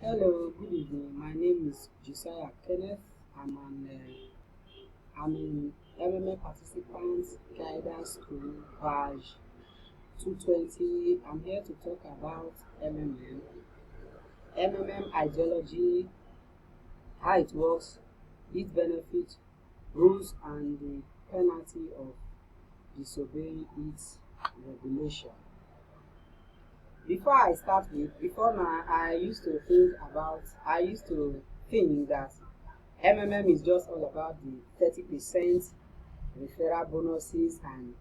Hello, good evening. My name is Josiah Kenneth. I'm an MMA participant, guidance school, badge 220. I'm here to talk about MMM ideology, how it works, its benefits, rules, and the penalty of disobeying its regulation. Before now, I used to think that MMM is just all about the 30% referral bonuses, and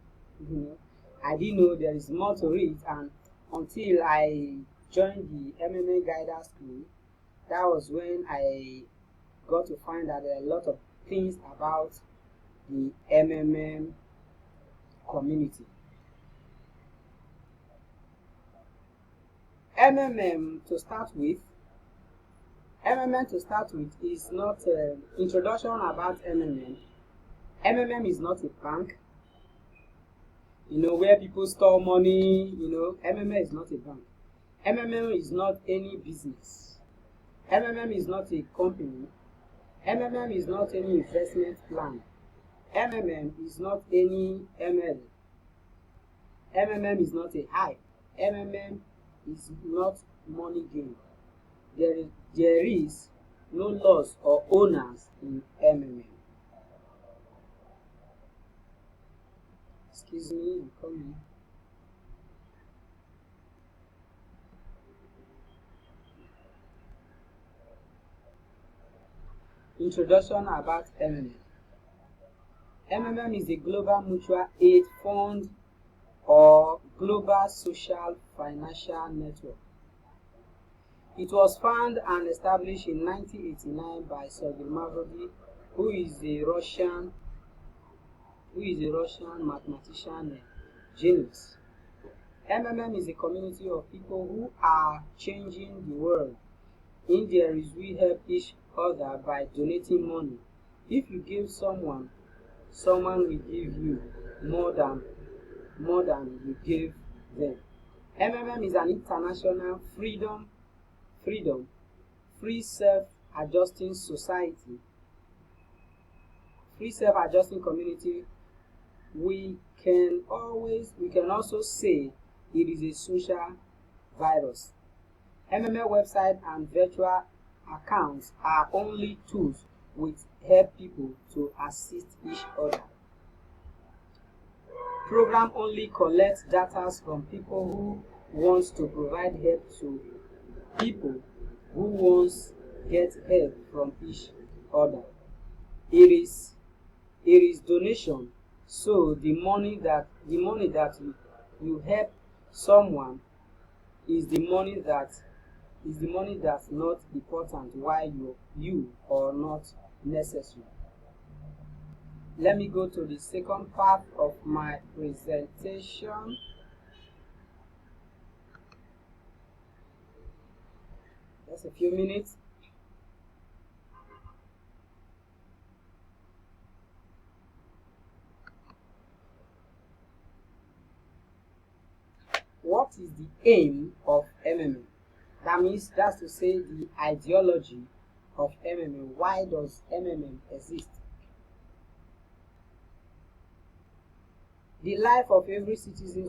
you know, I didn't know there is more to it. And until I joined the MMA guidance school, that was when I got to find that there are a lot of things about the MMM community. MMM to start with, MMM to start with is not introduction about MMM. MMM is not a bank, where people store money. MMM is not a bank. MMM is not any business. MMM is not a company. MMM is not any investment plan. MMM is not any ML. MMM is not a hype. MMM is not money game. There is no loss or owners in MMM. Excuse me, I'm coming. Introduction about MMM. MMM is a global mutual aid fund or global social financial network. It was founded and established in 1989 by Sergei Mavrodi, who is a Russian mathematician genius. MMM is a community of people who are changing the world. In there is we help each other by donating money. If you give someone will give you more than you give them. MMM is an international free self-adjusting society, free self-adjusting community. We can also say it is a social virus. MMM website and virtual accounts are only tools which help people to assist each other. Program only collects data from people who want to provide help to people who want get help from each other. It is donation. So the money that you help someone is the money that's not important, why you or not necessary. Let me go to the second part of my presentation. Just a few minutes. What is the aim of MMM? That's to say the ideology of MMM. Why does MMM exist? The life of every citizen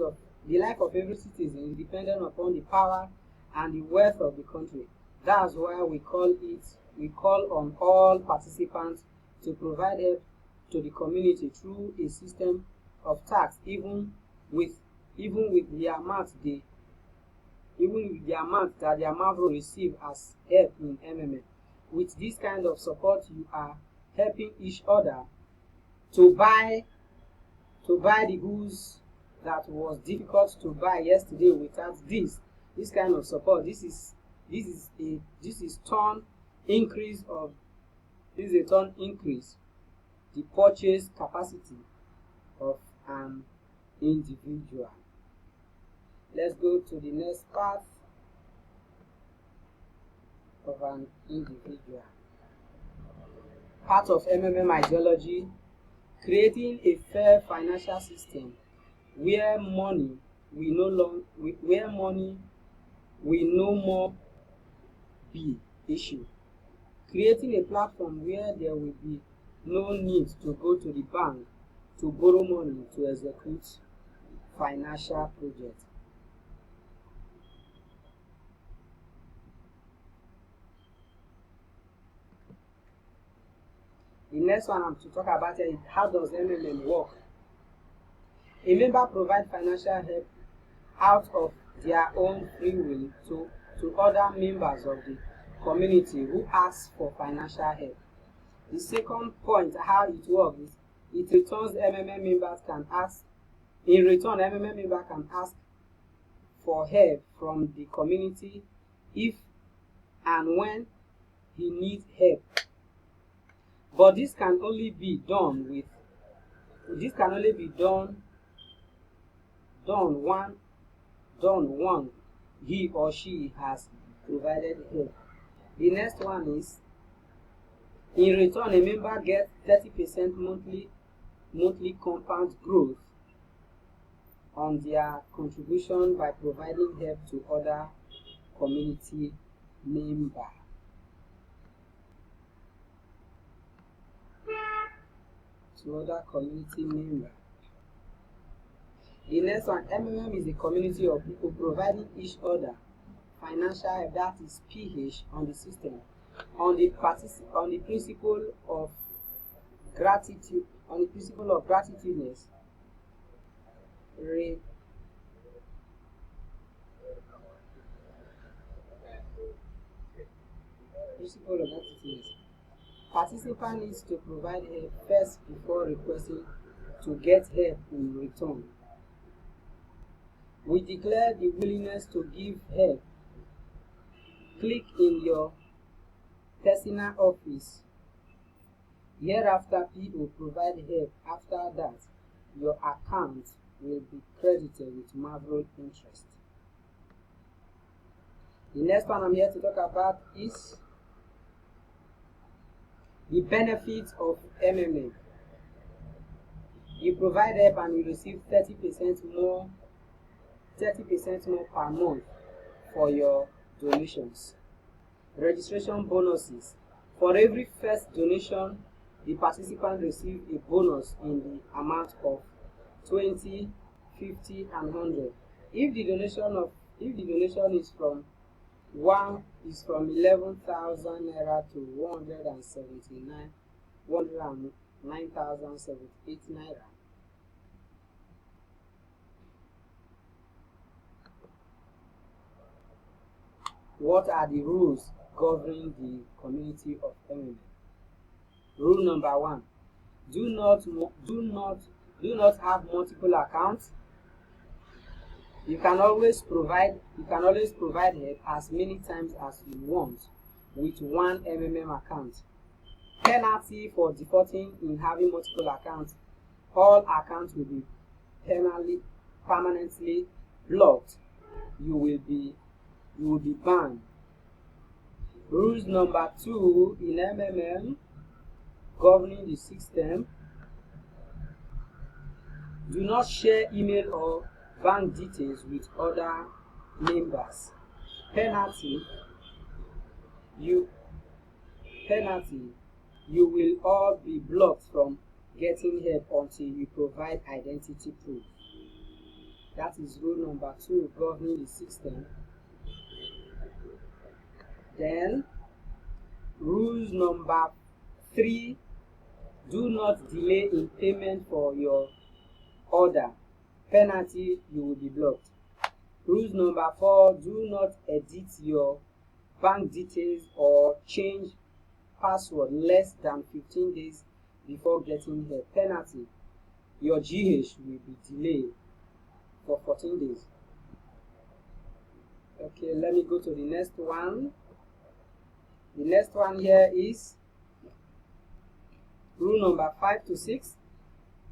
is dependent upon the power and the wealth of the country. That's why we call on all participants to provide help to the community through a system of tax, even with the amount that the amount will receive as help in MMM. With this kind of support, you are helping each other to buy the goods that was difficult to buy yesterday. Without this kind of support, this is a turn increase the purchase capacity of an individual. Let's go to the next part of an individual. Part of MMM ideology: creating a fair financial system where money will no more be issue. Creating a platform where there will be no need to go to the bank to borrow money to execute financial projects. The next one I'm to talk about is how does MMM work? A member provides financial help out of their own free will to other members of the community who ask for financial help. The second point, how it works, is it returns MMM members can ask, in return, MMM member can ask for help from the community if and when he needs help. But this can only be done one he or she has provided help. The next one is, in return, a member gets 30% monthly compound growth on their contribution by providing help to other community members. The next one, MMM is a community of people providing each other financial help, that is PH, on the system, on the principle of gratitude, gratitudinous. Participant needs to provide help first before requesting to get help in return. We declare the willingness to give help. Click in your personal office. Hereafter, people provide help. After that, your account will be credited with marginal interest. The next one I'm here to talk about is the benefits of MMM. You provide help and you receive 30% more per month for your donations. Registration bonuses. For every first donation, the participant receives a bonus in the amount of 20, 50, and 100. If the donation is from 11,000 naira to 109,078 naira. What are the rules governing the community of MMM? Rule number 1: do not have multiple accounts. You can always provide help as many times as you want with one MMM account. Penalty for defaulting in having multiple accounts: all accounts will be permanently blocked. You will be banned. Rules number 2 in MMM governing the system: do not share email or bank details with other members. Penalty: you will all be blocked from getting help until you provide identity proof. That is rule number 2 governing the system. Then rules number 3: do not delay in payment for your order. Penalty: you will be blocked. Rules number 4: do not edit your bank details or change password less than 15 days before getting help. Penalty: your GH will be delayed for 14 days. Okay, let me go to the next one. The next one here is rule number 5 to 6.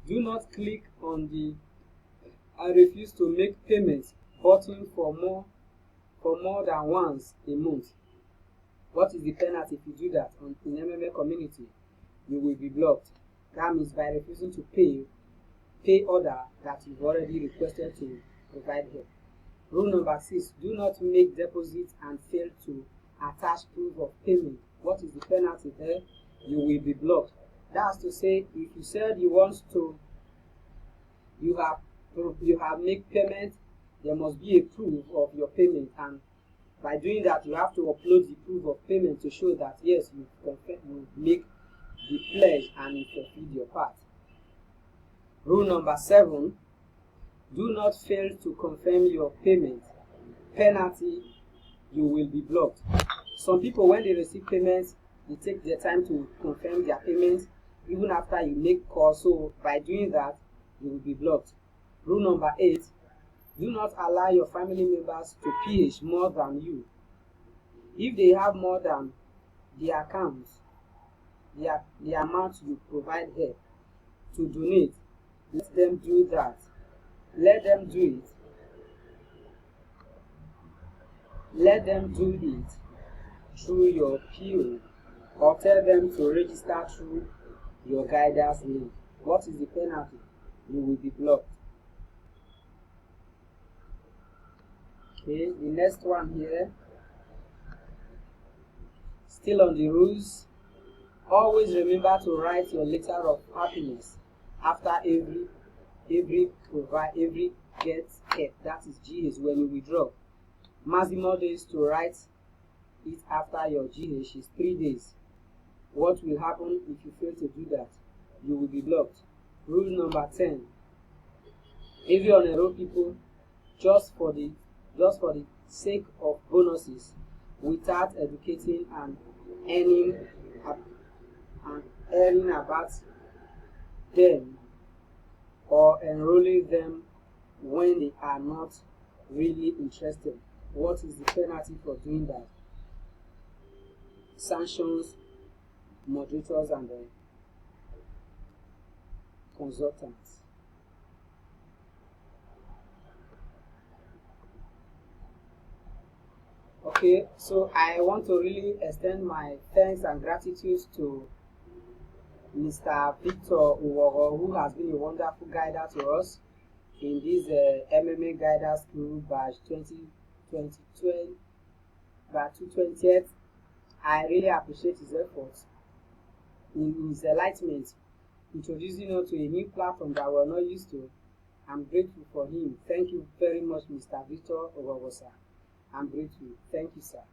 Do not click on the "I refuse to make payments" button for more than once a month. What is the penalty if you do that in MMA community? You will be blocked. That means by refusing to pay order that you've already requested to provide help. Rule number 6: do not make deposits and fail to attach attach proof of payment. What is the penalty there? You will be blocked. That's to say, if you said you want to, you have make payment, there must be a proof of your payment, and by doing that, you have to upload the proof of payment to show that yes, you make the pledge and you fulfill your part. Rule number 7: do not fail to confirm your payment. Penalty: you will be blocked. Some people, when they receive payments, they take their time to confirm their payments even after you make call. So by doing that, you will be blocked. Rule number 8: do not allow your family members to pH more than you. If they have more than the account, the amount you provide help to donate, let them do that. Let them do it. Let them do it through your PO, or tell them to register through your guidance link. What is the penalty? You will be blocked. Okay, the next one here, still on the rules. Always remember to write your letter of happiness after every get help, that is GH, when you withdraw. Maximum days to write it after your GH is 3 days. What will happen if you fail to do that? You will be blocked. Rule number 10: if you enroll people just for the sake of bonuses, without educating and earning about them, or enrolling them when they are not really interested, what is the penalty for doing that? Sanctions, moderators, and consultants. Okay, so I want to really extend my thanks and gratitude to Mr. Victor Uwogo, who has been a wonderful guider to us in this MMA Guider School batch 2020, batch 220th. I really appreciate his efforts in his enlightenment, introducing us to a new platform that we're not used to. I'm grateful for him. Thank you very much, Mr. Victor Uwogo, sir. I'm grateful. Thank you, sir.